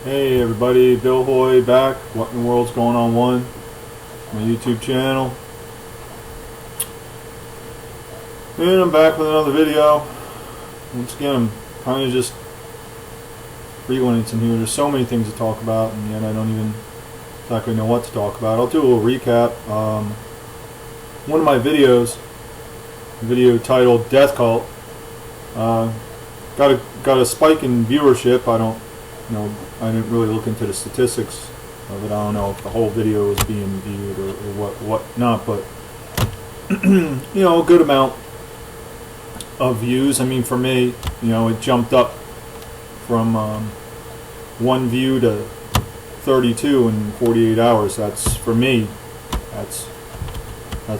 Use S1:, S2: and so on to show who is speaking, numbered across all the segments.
S1: Hey everybody, Bill Hoy back. What in the world's going on? My YouTube channel. And I'm back with another video. Once again, I'm kind of just freelancing here. There's so many things to talk about, and yet I don't even exactly know what to talk about. I'll do a little recap. One of my videos, a video titled Death Cult, got a spike in viewership. I didn't really look into the statistics of it. I don't know if the whole video is being viewed or what not, but a good amount of views. I mean, for me, it jumped up from 1 view to 32 in 48 hours. That's, for me, that's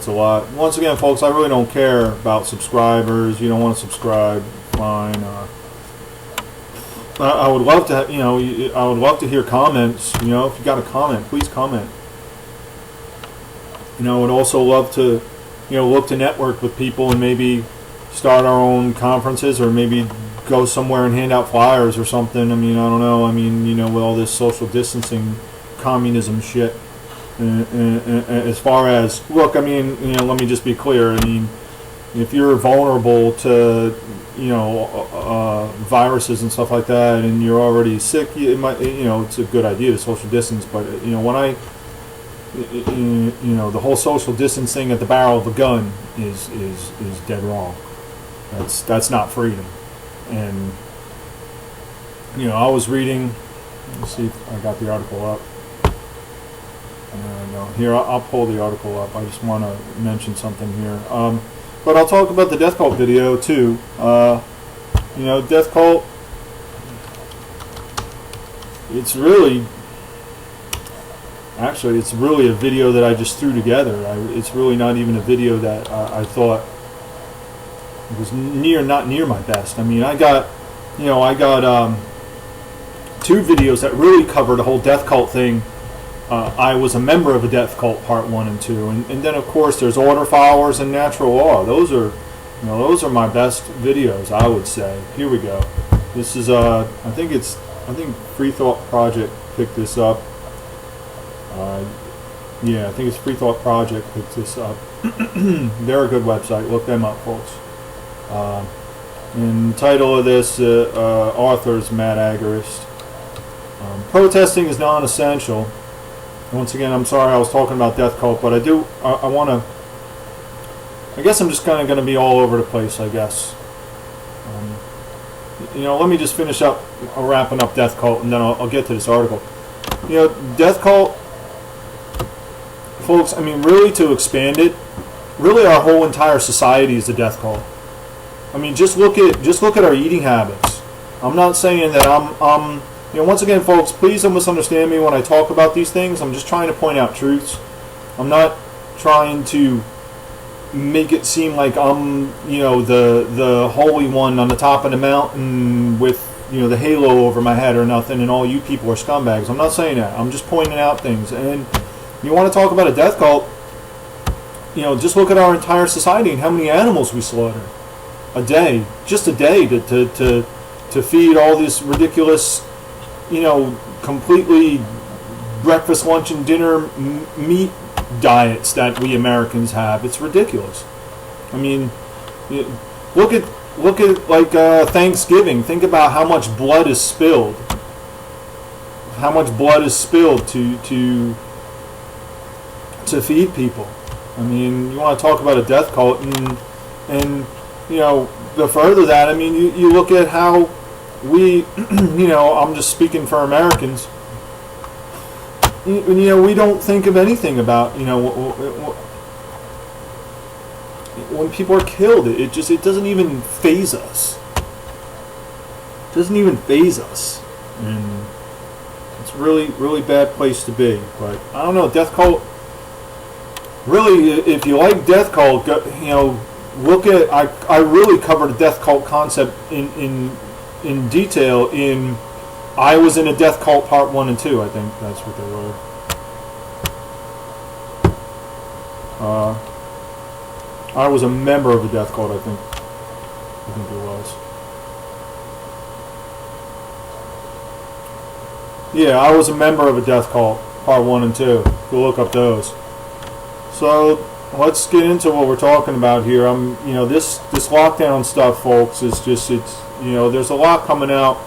S1: a lot. Once again, folks, I really don't care about subscribers. You don't want to subscribe, fine. I would love to, I would love to hear comments. If you got a comment, please comment. I would also love to, look to network with people and maybe start our own conferences, or maybe go somewhere and hand out flyers or something. I mean, I don't know. I mean, with all this social distancing, communism shit. As far as, look, I mean, let me just be clear. I mean, if you're vulnerable to, viruses and stuff like that, and you're already sick, it might, it's a good idea to social distance. But when the whole social distancing at the barrel of a gun is dead wrong. That's not freedom. And I was reading. Let's see if I got the article up. No, here I'll pull the article up. I just want to mention something here. But I'll talk about the Death Cult video too. Death Cult, it's really a video that I just threw together. It's really not even a video that I thought was not near my best. I mean, I got 2 videos that really covered the whole Death Cult thing. I was a member of a Death Cult Part 1 and 2, and then of course there's Order Followers and Natural Law. Those are my best videos, I would say. Here we go. This is I think Free Thought Project picked this up. Yeah, I think it's Free Thought Project picked this up. They're a good website. Look them up, folks. And the title of this author is Matt Agarist. Protesting is non-essential. Once again, I'm sorry I was talking about Death Cult, but I want to, I guess I'm just kind of going to be all over the place, I guess. Let me just finish up wrapping up Death Cult, and then I'll get to this article. Death Cult, folks, I mean, really, to expand it, really our whole entire society is a Death Cult. I mean, just look at our eating habits. I'm not saying that I'm once again, folks, please don't misunderstand me when I talk about these things. I'm just trying to point out truths. I'm not trying to make it seem like I'm, the holy one on the top of the mountain with, the halo over my head or nothing, and all you people are scumbags. I'm not saying that. I'm just pointing out things. And you want to talk about a death cult, just look at our entire society and how many animals we slaughter a day, just a day, to feed all this ridiculous, completely breakfast, lunch, and dinner meat diets that we Americans have. It's ridiculous. I mean, look at like Thanksgiving. Think about how much blood is spilled. How much blood is spilled to feed people. I mean, you want to talk about a death cult, and the further that, I mean, you look at how we, I'm just speaking for Americans. We don't think of anything about, when people are killed. It doesn't even faze us. It doesn't even faze us, and it's really, really bad place to be. But I don't know, Death Cult. Really, if you like Death Cult, look at. I really covered the Death Cult concept in detail in. I was in a Death Cult Part 1 and 2. I think that's what they were. I was a member of a Death Cult. I think it was. Yeah, I was a member of a death cult, part 1 and 2. Go look up those. So let's get into what we're talking about here. This lockdown stuff, folks, is just, there's a lot coming out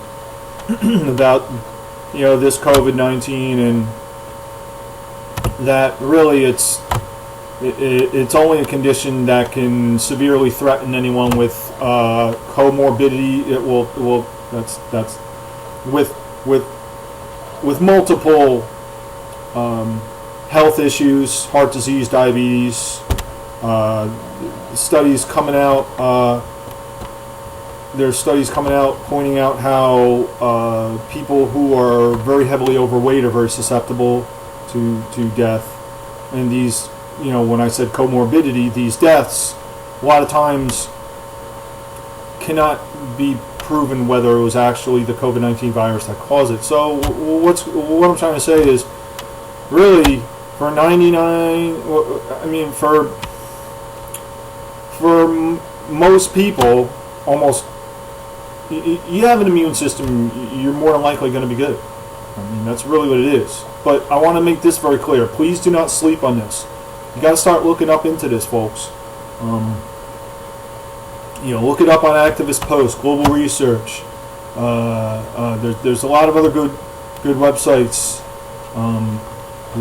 S1: about, this COVID-19, and that really it's only a condition that can severely threaten anyone with comorbidity. It will that's with multiple health issues, heart disease, diabetes. Studies coming out. There's studies coming out pointing out how people who are very heavily overweight are very susceptible to death. And these, when I said comorbidity, these deaths a lot of times cannot be proven whether it was actually the COVID-19 virus that caused it. So what I'm trying to say is, really, for 99, for most people, almost, you have an immune system, you're more than likely going to be good. That's really what it is. But I want to make this very clear. Please do not sleep on this. You got to start looking up into this, folks. Look it up on activist posts, global research. There's a lot of other good websites.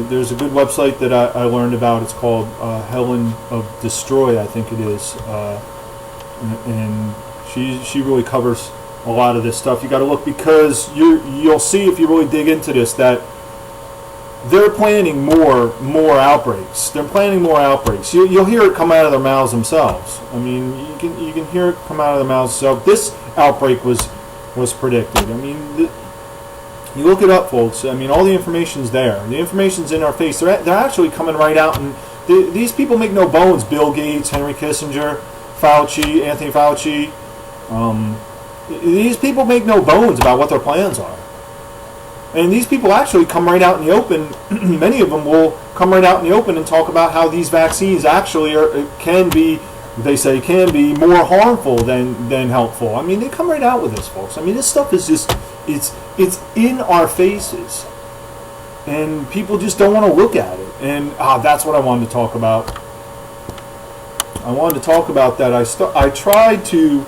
S1: There's a good website that I learned about. It's called Helen of Destroy, I think it is, and she really covers a lot of this stuff. You got to look, because you'll see if you really dig into this that they're planning more outbreaks. They're planning more outbreaks. You'll hear it come out of their mouths themselves. You can hear it come out of their mouths. So this outbreak was predicted. You look it up, folks. All the information's there. The information's in our face. They're actually coming right out, and these people make no bones. Bill Gates, Henry Kissinger, Fauci, Anthony Fauci. These people make no bones about what their plans are. And these people actually come right out in the open. Many of them will come right out in the open and talk about how these vaccines actually can be more harmful than helpful. They come right out with this, folks. This stuff is just, it's in our faces. And people just don't want to look at it. And that's what I wanted to talk about. I wanted to talk about that. I tried to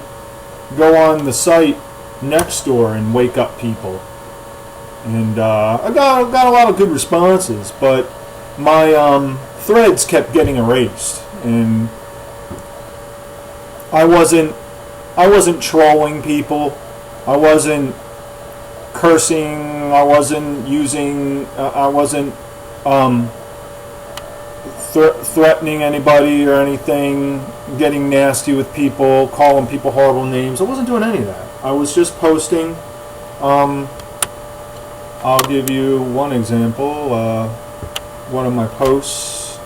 S1: go on the site Nextdoor and wake up people. And I got a lot of good responses, but my threads kept getting erased, and I wasn't trolling people, I wasn't cursing, I wasn't threatening anybody or anything, getting nasty with people, calling people horrible names. I wasn't doing any of that. I was just posting. I'll give you one example. One of my posts.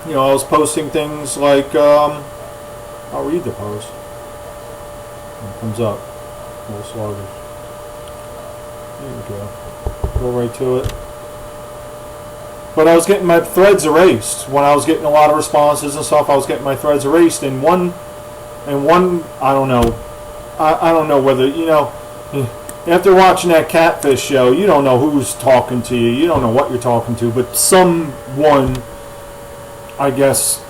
S1: I was posting things like, I'll read the post. It comes up. A little sluggish. There we go. Go right to it. But I was getting my threads erased. When I was getting a lot of responses and stuff, I was getting my threads erased. And one, I don't know. I don't know whether, after watching that catfish show, you don't know who's talking to you. You don't know what you're talking to. But someone, I guess,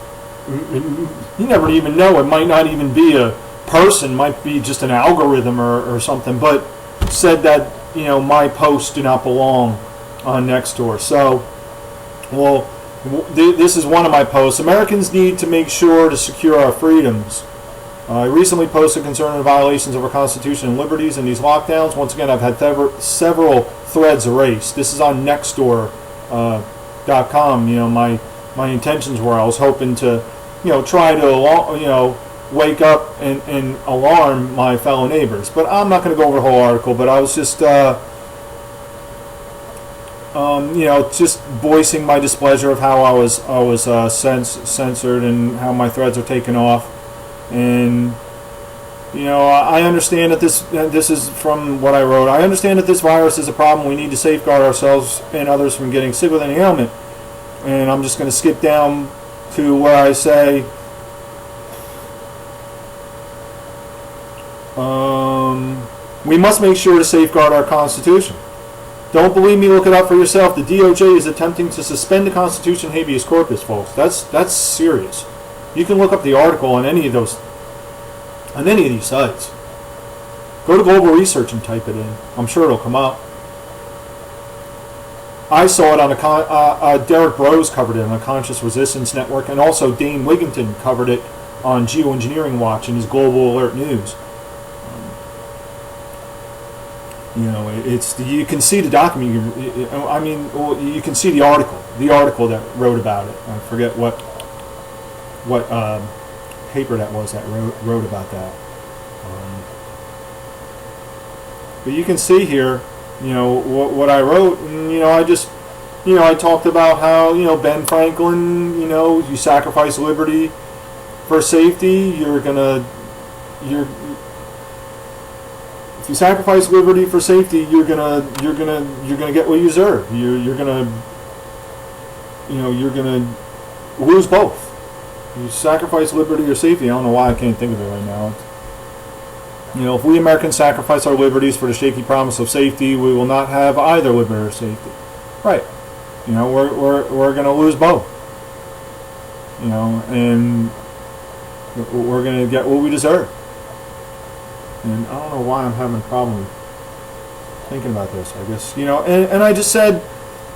S1: you never even know. It might not even be a person. Might be just an algorithm or something. But said that, my posts do not belong on Nextdoor. So, well, this is one of my posts. Americans need to make sure to secure our freedoms. I recently posted concerning violations of our Constitution and liberties in these lockdowns. Once again, I've had several threads erased. This is on Nextdoor.com. My intentions were I was hoping to, try to, wake up and alarm my fellow neighbors. But I'm not going to go over the whole article. But I was just, just voicing my displeasure of how I was censored and how my threads are taken off. And I understand that this is from what I wrote. I understand that this virus is a problem. We need to safeguard ourselves and others from getting sick with any ailment. And I'm just going to skip down to where I say, We must make sure to safeguard our Constitution. Don't believe me? Look it up for yourself. The DOJ is attempting to suspend the Constitution habeas corpus, folks. That's serious. You can look up the article on any of these sites. Go to Global Research and type it in. I'm sure it'll come up. I saw it on Derek Brose covered it on the Conscious Resistance Network, and also Dane Wigington covered it on Geoengineering Watch and his Global Alert News. You can see the document. You can see the article that wrote about it. I forget what paper that was that wrote about that. But you can see here, what I wrote, and I talked about how Ben Franklin, you sacrifice liberty for safety. If you sacrifice liberty for safety, you're gonna get what you deserve. You're gonna lose both. You sacrifice liberty or safety. I don't know why I can't think of it right now. If we Americans sacrifice our liberties for the shaky promise of safety, we will not have either liberty or safety. Right. We're gonna lose both. And we're gonna get what we deserve. And I don't know why I'm having a problem thinking about this. I guess, and I just said,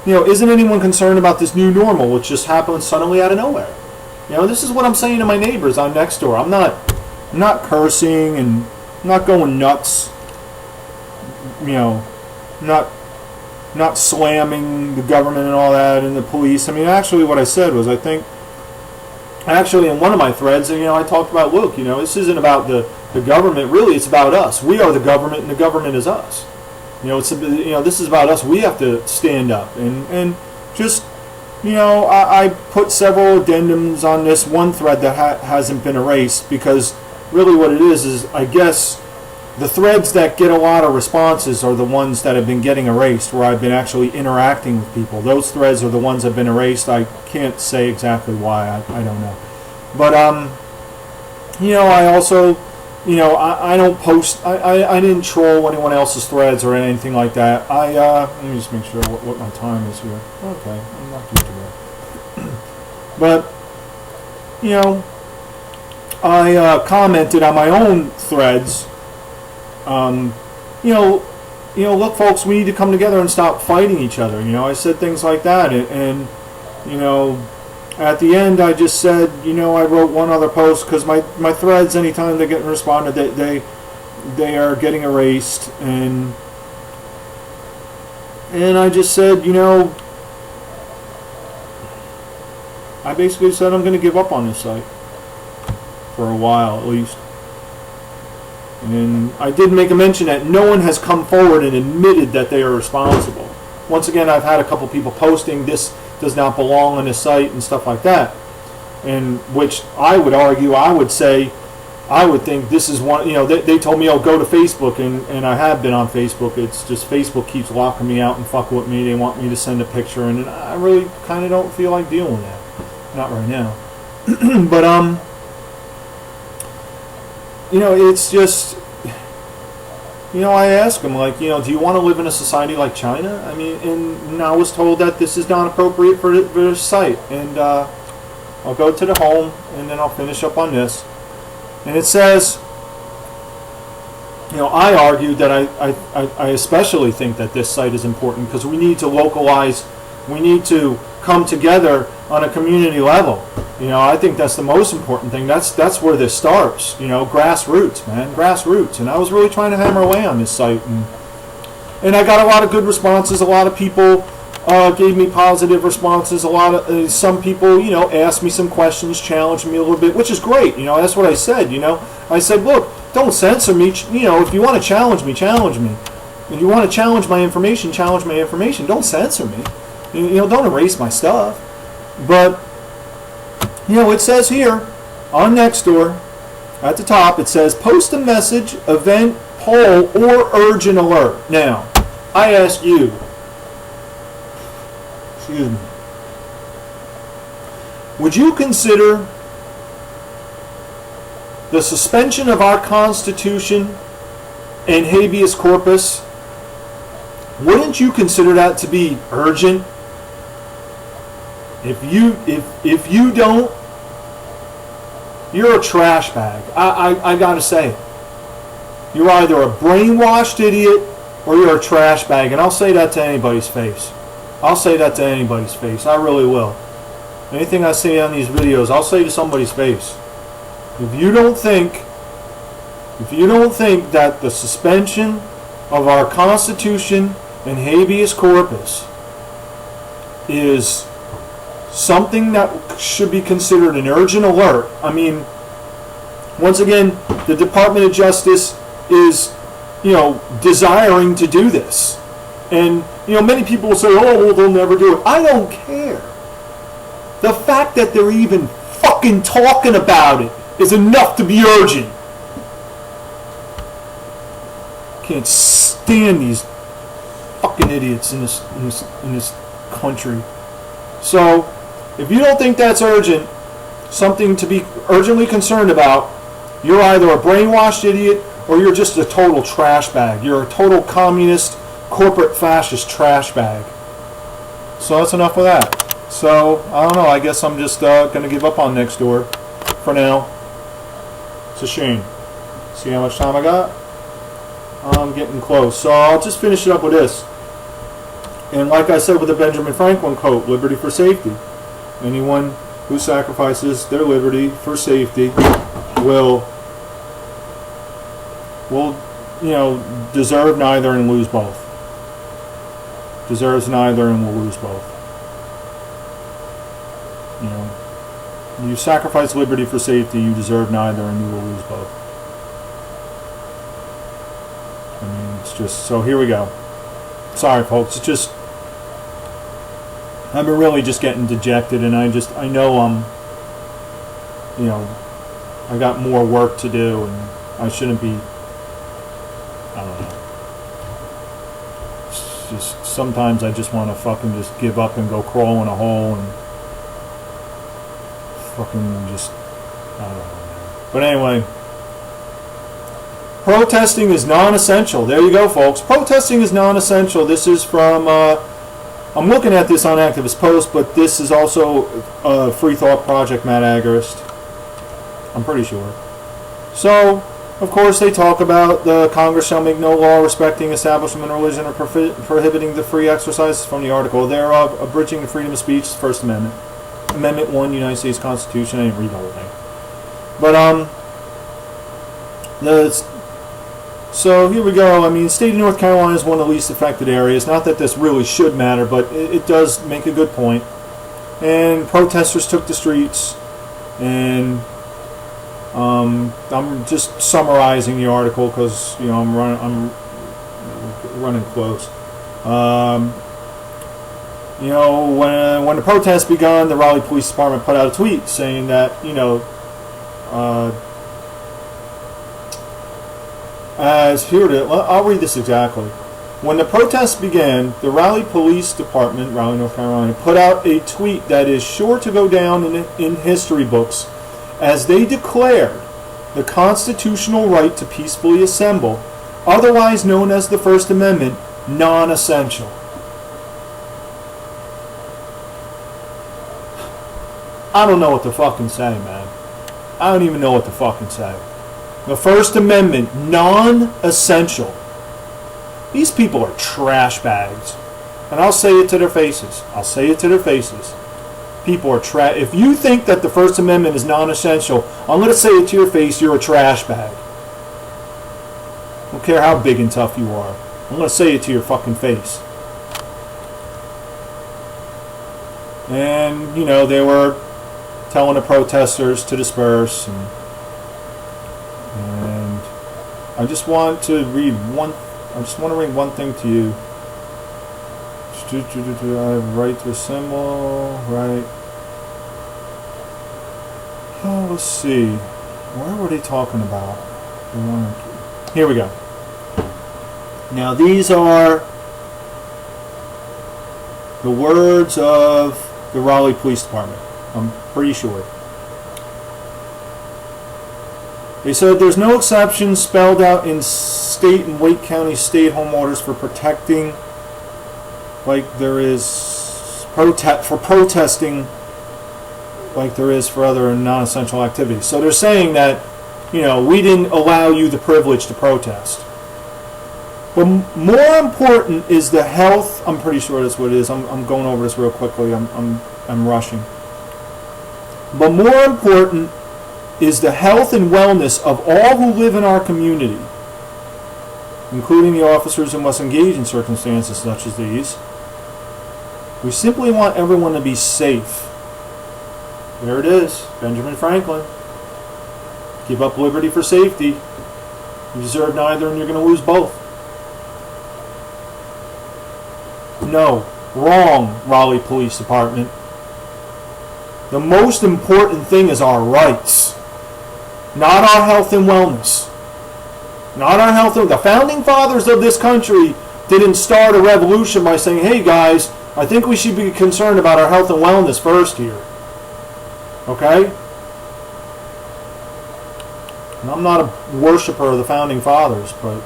S1: isn't anyone concerned about this new normal, which just happened suddenly out of nowhere? This is what I'm saying to my neighbors on Nextdoor. I'm not cursing and not going nuts. Not slamming the government and all that and the police. Actually, what I said was, I think, in one of my threads, I talked about, look, this isn't about the government. Really, it's about us. We are the government, and the government is us. This is about us. We have to stand up and just, I put several addendums on this one thread that hasn't been erased, because really what it is I guess the threads that get a lot of responses are the ones that have been getting erased, where I've been actually interacting with people. Those threads are the ones that have been erased. I can't say exactly why. I don't know. But, I also, I don't post, I didn't troll anyone else's threads or anything like that. Let me just make sure what my time is here. Okay, I'm not too bad. But, I commented on my own threads. Look, folks, we need to come together and stop fighting each other. I said things like that, and at the end, I just said, I wrote one other post, because my threads, anytime they get responded, they are getting erased, and I just said, I basically said I'm going to give up on this site for a while at least. And I did make a mention that no one has come forward and admitted that they are responsible. Once again, I've had a couple people posting this does not belong on this site and stuff like that, and which I would argue, I would think this is one. They told me, go to Facebook, and I have been on Facebook. It's just Facebook keeps locking me out and fucking with me. They want me to send a picture, and I really kind of don't feel like dealing with that. Not right now. But it's just, I ask them, like, do you want to live in a society like China? And I was told that this is not appropriate for this site. And I'll go to the home, and then I'll finish up on this. And it says, I argued that I especially think that this site is important, because we need to localize, we need to come together on a community level. I think that's the most important thing. That's where this starts. Grassroots, man, grassroots. And I was really trying to hammer away on this site, and I got a lot of good responses. A lot of people gave me positive responses. Some people, asked me some questions, challenged me a little bit, which is great. That's what I said. I said, look, don't censor me. If you want to challenge me, challenge me. If you want to challenge my information, challenge my information. Don't censor me. Don't erase my stuff. But it says here on Nextdoor at the top, it says post a message, event, poll, or urgent alert. Now, I ask you, excuse me, would you consider the suspension of our Constitution and habeas corpus, wouldn't you consider that to be urgent? If you don't, you're a trash bag. I gotta say it. You're either a brainwashed idiot or you're a trash bag, and I'll say that to anybody's face. I'll say that to anybody's face. I really will. Anything I say on these videos, I'll say to somebody's face. If you don't think that the suspension of our Constitution and habeas corpus is something that should be considered an urgent alert, I mean, once again, the Department of Justice is, desiring to do this. And, many people will say, oh, well, they'll never do it. I don't care. The fact that they're even fucking talking about it is enough to be urgent. Can't stand these fucking idiots in this country. So, if you don't think that's urgent, something to be urgently concerned about, you're either a brainwashed idiot or you're just a total trash bag. You're a total communist, corporate fascist trash bag. So that's enough of that. So, I don't know, I guess I'm just going to give up on Nextdoor for now. It's a shame. See how much time I got? I'm getting close. So I'll just finish it up with this. And like I said with the Benjamin Franklin quote, liberty for safety. Anyone who sacrifices their liberty for safety will deserve neither and lose both. Deserves neither and will lose both. You sacrifice liberty for safety, you deserve neither and you will lose both. I mean, it's just, so here we go. Sorry folks, it's just, I've been really just getting dejected, and I know I got more work to do, and I shouldn't be, I don't know. It's just, sometimes I just want to fucking just give up and go crawl in a hole and fucking just, I don't know. But anyway, protesting is non-essential. There you go, folks. Protesting is non-essential. This is from, I'm looking at this on Activist Post, but this is also Free Thought Project, Matt Agorist. I'm pretty sure. So, of course, they talk about the Congress shall make no law respecting establishment, religion, or prohibiting the free exercise from the article thereof, abridging the freedom of speech, First Amendment. Amendment 1, United States Constitution. I didn't read the whole thing. But, so here we go. I mean, state of North Carolina is one of the least affected areas. Not that this really should matter, but it does make a good point. And protesters took the streets, and I'm just summarizing the article because I'm running close. When the protests begun, the Raleigh Police Department put out a tweet saying that I'll read this exactly. When the protests began, the Raleigh Police Department, Raleigh, North Carolina, put out a tweet that is sure to go down in history books, as they declared the constitutional right to peacefully assemble, otherwise known as the First Amendment, non-essential. I don't know what to fucking say, man. I don't even know what to fucking say. The First Amendment, non-essential. These people are trash bags. And I'll say it to their faces. I'll say it to their faces. People are trash. If you think that the First Amendment is non-essential, I'm going to say it to your face, you're a trash bag. I don't care how big and tough you are. I'm going to say it to your fucking face. And, they were telling the protesters to disperse, and I just want to read one thing to you. I have right to assemble, right? Oh, let's see. Where were they talking about? Here we go. Now these are the words of the Raleigh Police Department. I'm pretty sure. They said there's no exceptions spelled out in state and Wake County stay-at-home orders for protecting, like there is for protesting, like there is for other non-essential activities. So they're saying that, we didn't allow you the privilege to protest. But more important is the health. I'm pretty sure that's what it is. I'm going over this real quickly. I'm rushing. But more important is the health and wellness of all who live in our community, including the officers who must engage in circumstances such as these. We simply want everyone to be safe. There it is, Benjamin Franklin. Give up liberty for safety. You deserve neither and you're going to lose both. No, wrong, Raleigh Police Department. The most important thing is our rights, not our health and wellness. Not our health. The founding fathers of this country didn't start a revolution by saying, hey guys, I think we should be concerned about our health and wellness first here. Okay? And I'm not a worshiper of the founding fathers, but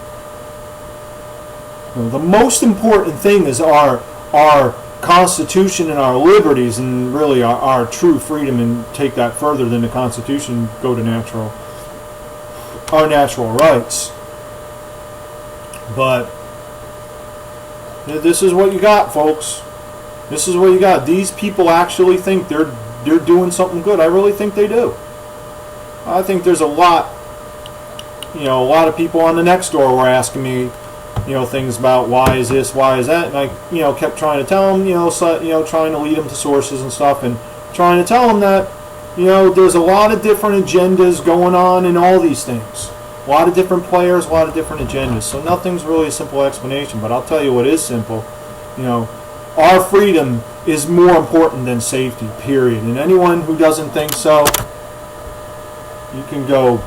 S1: the most important thing is our Constitution and our liberties, and really our true freedom, and take that further than the Constitution, go to our natural rights. But this is what you got, folks. This is what you got. These people actually think they're doing something good. I really think they do. I think there's a lot of people on the Nextdoor were asking me, things about why is this, why is that, and I, kept trying to tell them, trying to lead them to sources and stuff, and trying to tell them that, there's a lot of different agendas going on in all these things. A lot of different players, a lot of different agendas. So nothing's really a simple explanation, but I'll tell you what is simple. Our freedom is more important than safety, period. And anyone who doesn't think so, you can go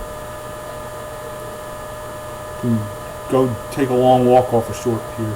S1: take a long walk off a short pier.